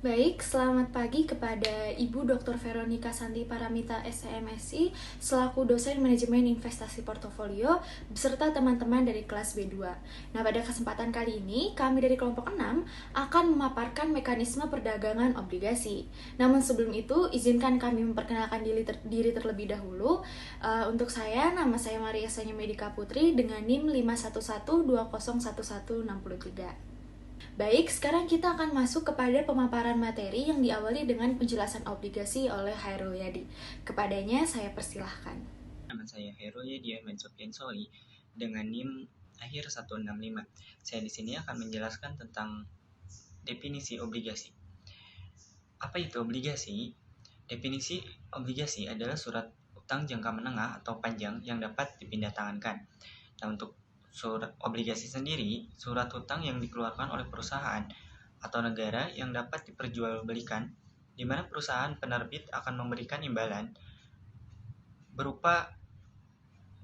Baik, selamat pagi kepada Ibu Dr. Veronica Santi Paramita SMSI selaku dosen manajemen investasi portofolio beserta teman-teman dari kelas B2. Nah, pada kesempatan kali ini kami dari kelompok 6 akan memaparkan mekanisme perdagangan obligasi. Namun sebelum itu, izinkan kami memperkenalkan diri terlebih dahulu. Untuk saya, nama saya Maria Sanya Medika Putri dengan NIM 511201163. Baik, sekarang kita akan masuk kepada pemaparan materi yang diawali dengan penjelasan obligasi oleh Hairul Yadi. Kepadanya saya persilahkan. Nama saya Hairul Yadi Sofian Soli dengan NIM akhir 165. Saya di sini akan menjelaskan tentang definisi obligasi. Apa itu obligasi? Definisi obligasi adalah surat utang jangka menengah atau panjang yang dapat dipindah tangankan. Nah, untuk surat obligasi sendiri, surat hutang yang dikeluarkan oleh perusahaan atau negara yang dapat diperjualbelikan, di mana perusahaan penerbit akan memberikan imbalan berupa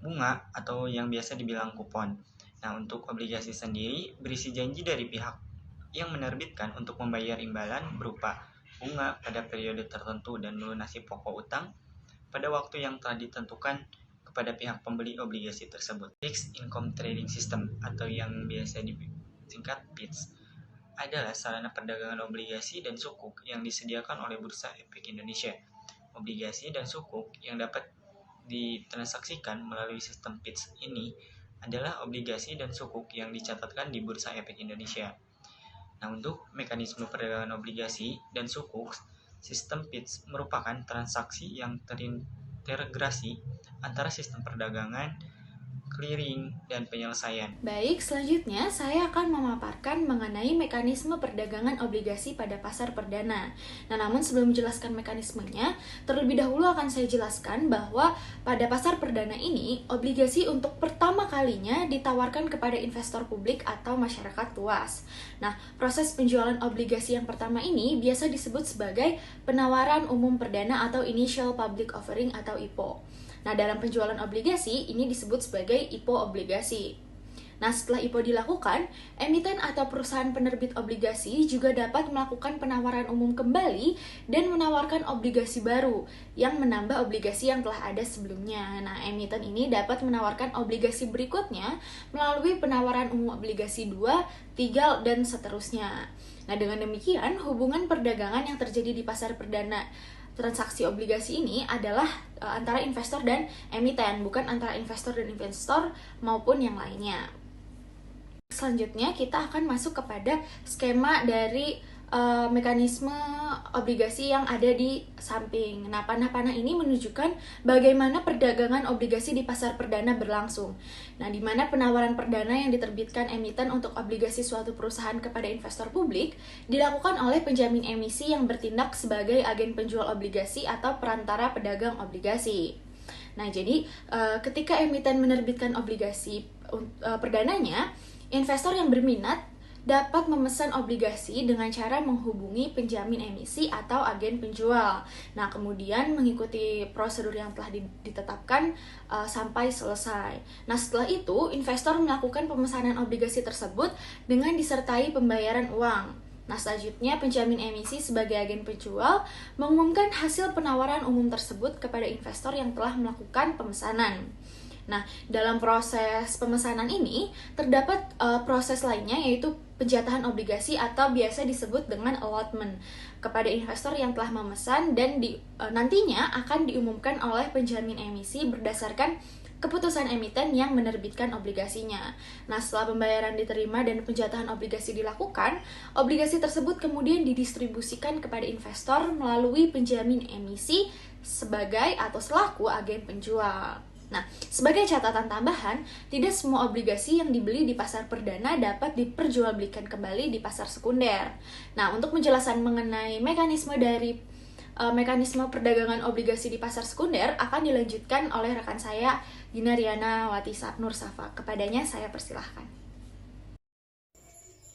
bunga atau yang biasa dibilang kupon. Nah, untuk obligasi sendiri berisi janji dari pihak yang menerbitkan untuk membayar imbalan berupa bunga pada periode tertentu dan melunasi pokok utang pada waktu yang telah ditentukan kepada pihak pembeli obligasi tersebut. Fixed Income Trading System atau yang biasa disingkat FITS adalah sarana perdagangan obligasi dan sukuk yang disediakan oleh Bursa Efek Indonesia. Obligasi dan sukuk yang dapat ditransaksikan melalui sistem FITS ini adalah obligasi dan sukuk yang dicatatkan di Bursa Efek Indonesia. Nah, untuk mekanisme perdagangan obligasi dan sukuk, sistem FITS merupakan transaksi yang terintegrasi antara sistem perdagangan, clearing, dan penyelesaian. Baik, selanjutnya saya akan memaparkan mengenai mekanisme perdagangan obligasi pada pasar perdana. Nah, namun sebelum menjelaskan mekanismenya, terlebih dahulu akan saya jelaskan bahwa pada pasar perdana ini, obligasi untuk pertama kalinya ditawarkan kepada investor publik atau masyarakat luas. Nah, proses penjualan obligasi yang pertama ini biasa disebut sebagai penawaran umum perdana atau Initial Public Offering atau IPO. Nah, dalam penjualan obligasi, ini disebut sebagai IPO obligasi. Nah, setelah IPO dilakukan, emiten atau perusahaan penerbit obligasi juga dapat melakukan penawaran umum kembali dan menawarkan obligasi baru yang menambah obligasi yang telah ada sebelumnya. Nah, emiten ini dapat menawarkan obligasi berikutnya melalui penawaran umum obligasi 2, 3, dan seterusnya. Nah, dengan demikian, hubungan perdagangan yang terjadi di pasar perdana transaksi obligasi ini adalah antara investor dan emiten, bukan antara investor dan investor maupun yang lainnya. Selanjutnya kita akan masuk kepada skema dari mekanisme obligasi yang ada di samping. Nah, panah-panah ini menunjukkan bagaimana perdagangan obligasi di pasar perdana berlangsung. Nah, di mana penawaran perdana yang diterbitkan emiten untuk obligasi suatu perusahaan kepada investor publik dilakukan oleh penjamin emisi yang bertindak sebagai agen penjual obligasi atau perantara pedagang obligasi. Nah, jadi ketika emiten menerbitkan obligasi perdananya, investor yang berminat dapat memesan obligasi dengan cara menghubungi penjamin emisi atau agen penjual. Nah, kemudian mengikuti prosedur yang telah ditetapkan sampai selesai. Nah, setelah itu, investor melakukan pemesanan obligasi tersebut dengan disertai pembayaran uang. Nah, selanjutnya penjamin emisi sebagai agen penjual mengumumkan hasil penawaran umum tersebut kepada investor yang telah melakukan pemesanan. Nah, dalam proses pemesanan ini terdapat proses lainnya yaitu penjatahan obligasi atau biasa disebut dengan allotment kepada investor yang telah memesan dan nantinya akan diumumkan oleh penjamin emisi berdasarkan keputusan emiten yang menerbitkan obligasinya. Nah, setelah pembayaran diterima dan penjatahan obligasi dilakukan, obligasi tersebut kemudian didistribusikan kepada investor melalui penjamin emisi sebagai atau selaku agen penjual. Nah, sebagai catatan tambahan, tidak semua obligasi yang dibeli di pasar perdana dapat diperjualbelikan kembali di pasar sekunder. Nah, untuk menjelaskan mengenai mekanisme perdagangan obligasi di pasar sekunder akan dilanjutkan oleh rekan saya, Gina Riana Wati Nur Safa. Kepadanya saya persilahkan.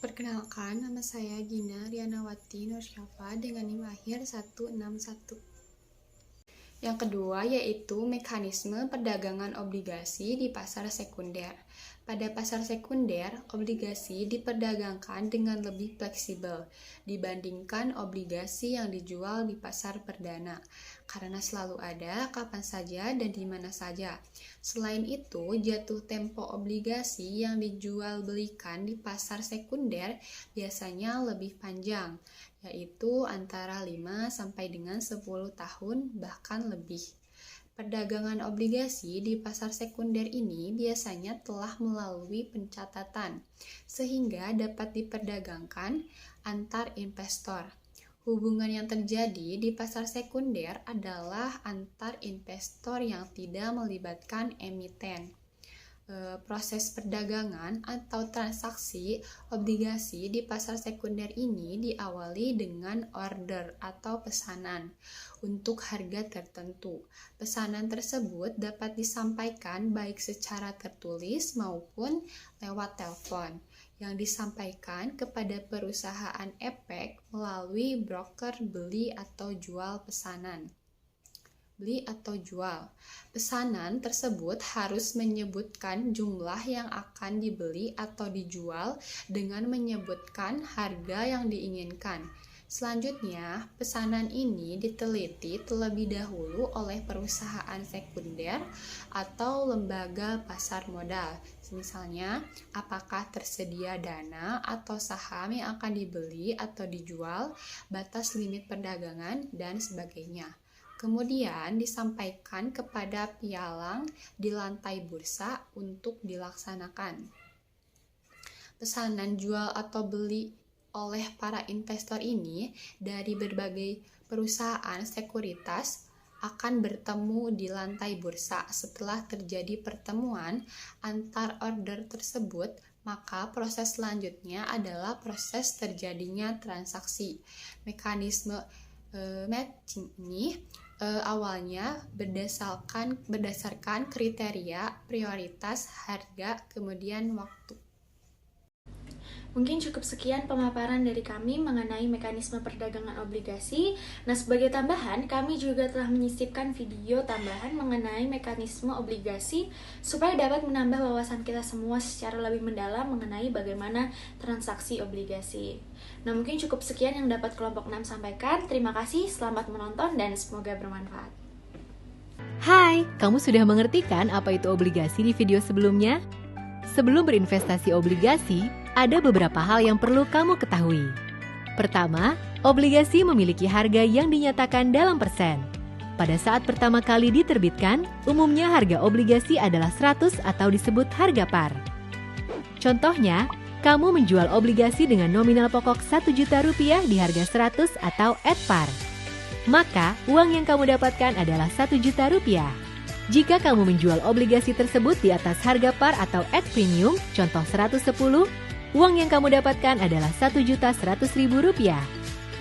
Perkenalkan, nama saya Gina Riana Wati Nur Safa dengan NIM akhir 161. Yang kedua yaitu mekanisme perdagangan obligasi di pasar sekunder. Pada pasar sekunder, obligasi diperdagangkan dengan lebih fleksibel dibandingkan obligasi yang dijual di pasar perdana, karena selalu ada kapan saja dan di mana saja. Selain itu, jatuh tempo obligasi yang dijual belikan di pasar sekunder biasanya lebih panjang, yaitu antara 5 sampai dengan 10 tahun bahkan lebih. Perdagangan obligasi di pasar sekunder ini biasanya telah melalui pencatatan, sehingga dapat diperdagangkan antar investor. Hubungan yang terjadi di pasar sekunder adalah antar investor yang tidak melibatkan emiten. Proses perdagangan atau transaksi obligasi di pasar sekunder ini diawali dengan order atau pesanan untuk harga tertentu. Pesanan tersebut dapat disampaikan baik secara tertulis maupun lewat telepon, yang disampaikan kepada perusahaan efek melalui broker beli atau jual pesanan. Beli atau jual. Pesanan tersebut harus menyebutkan jumlah yang akan dibeli atau dijual dengan menyebutkan harga yang diinginkan. Selanjutnya, pesanan ini diteliti terlebih dahulu oleh perusahaan sekunder atau lembaga pasar modal. Misalnya, apakah tersedia dana atau saham yang akan dibeli atau dijual, batas limit perdagangan, dan sebagainya. Kemudian disampaikan kepada pialang di lantai bursa untuk dilaksanakan. Pesanan jual atau beli oleh para investor ini dari berbagai perusahaan sekuritas akan bertemu di lantai bursa. Setelah terjadi pertemuan antar order tersebut, maka proses selanjutnya adalah proses terjadinya transaksi. Mekanisme matching ini awalnya berdasarkan kriteria prioritas, harga, kemudian waktu. Mungkin cukup sekian pemaparan dari kami mengenai mekanisme perdagangan obligasi. Nah, sebagai tambahan, kami juga telah menyisipkan video tambahan mengenai mekanisme obligasi supaya dapat menambah wawasan kita semua secara lebih mendalam mengenai bagaimana transaksi obligasi. Nah, mungkin cukup sekian yang dapat kelompok 6 sampaikan. Terima kasih, selamat menonton, dan semoga bermanfaat. Hai, kamu sudah mengerti kan apa itu obligasi di video sebelumnya? Sebelum berinvestasi obligasi, ada beberapa hal yang perlu kamu ketahui. Pertama, obligasi memiliki harga yang dinyatakan dalam persen. Pada saat pertama kali diterbitkan, umumnya harga obligasi adalah 100 atau disebut harga par. Contohnya, kamu menjual obligasi dengan nominal pokok Rp1 juta di harga 100 atau at par. Maka, uang yang kamu dapatkan adalah Rp1 juta. Jika kamu menjual obligasi tersebut di atas harga par atau at premium, contoh 110, uang yang kamu dapatkan adalah Rp1.100.000.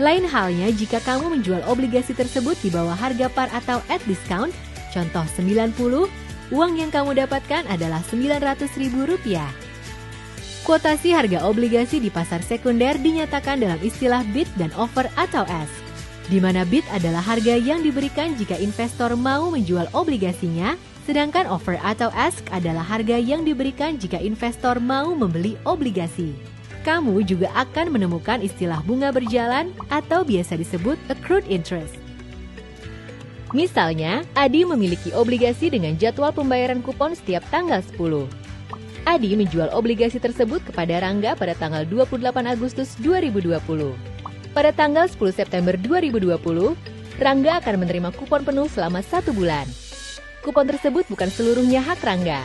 Lain halnya jika kamu menjual obligasi tersebut di bawah harga par atau at discount, contoh 90, uang yang kamu dapatkan adalah Rp900.000. Kuotasi harga obligasi di pasar sekunder dinyatakan dalam istilah bid dan offer atau ask, di mana bid adalah harga yang diberikan jika investor mau menjual obligasinya, sedangkan offer atau ask adalah harga yang diberikan jika investor mau membeli obligasi. Kamu juga akan menemukan istilah bunga berjalan atau biasa disebut accrued interest. Misalnya, Adi memiliki obligasi dengan jadwal pembayaran kupon setiap tanggal 10. Adi menjual obligasi tersebut kepada Rangga pada tanggal 28 Agustus 2020. Pada tanggal 10 September 2020, Rangga akan menerima kupon penuh selama 1 bulan. Kupon tersebut bukan seluruhnya hak Rangga.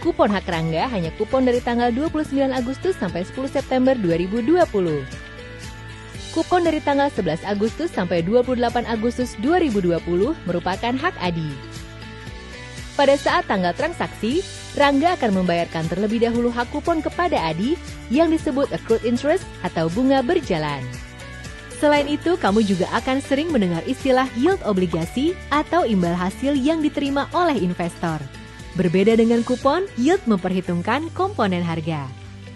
Kupon hak Rangga hanya kupon dari tanggal 29 Agustus sampai 10 September 2020. Kupon dari tanggal 11 Agustus sampai 28 Agustus 2020 merupakan hak Adi. Pada saat tanggal transaksi, Rangga akan membayarkan terlebih dahulu hak kupon kepada Adi yang disebut accrued interest atau bunga berjalan. Selain itu, kamu juga akan sering mendengar istilah yield obligasi atau imbal hasil yang diterima oleh investor. Berbeda dengan kupon, yield memperhitungkan komponen harga.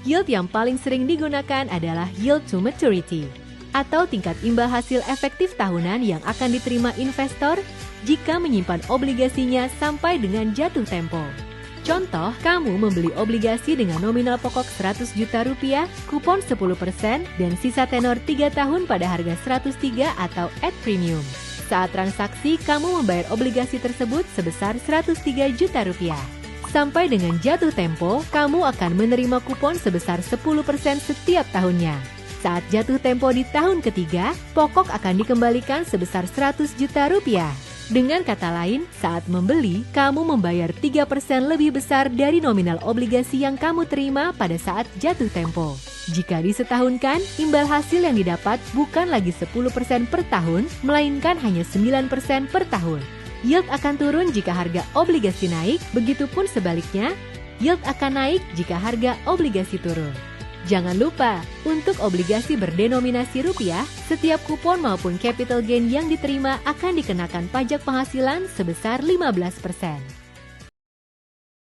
Yield yang paling sering digunakan adalah yield to maturity, atau tingkat imbal hasil efektif tahunan yang akan diterima investor jika menyimpan obligasinya sampai dengan jatuh tempo. Contoh, kamu membeli obligasi dengan nominal pokok 100 juta rupiah, kupon 10%, dan sisa tenor 3 tahun pada harga 103 atau at premium. Saat transaksi, kamu membayar obligasi tersebut sebesar 103 juta rupiah. Sampai dengan jatuh tempo, kamu akan menerima kupon sebesar 10% setiap tahunnya. Saat jatuh tempo di tahun ketiga, pokok akan dikembalikan sebesar 100 juta rupiah. Dengan kata lain, saat membeli, kamu membayar 3% lebih besar dari nominal obligasi yang kamu terima pada saat jatuh tempo. Jika disetahunkan, imbal hasil yang didapat bukan lagi 10% per tahun, melainkan hanya 9% per tahun. Yield akan turun jika harga obligasi naik, begitupun sebaliknya, yield akan naik jika harga obligasi turun. Jangan lupa, untuk obligasi berdenominasi rupiah, setiap kupon maupun capital gain yang diterima akan dikenakan pajak penghasilan sebesar 15%.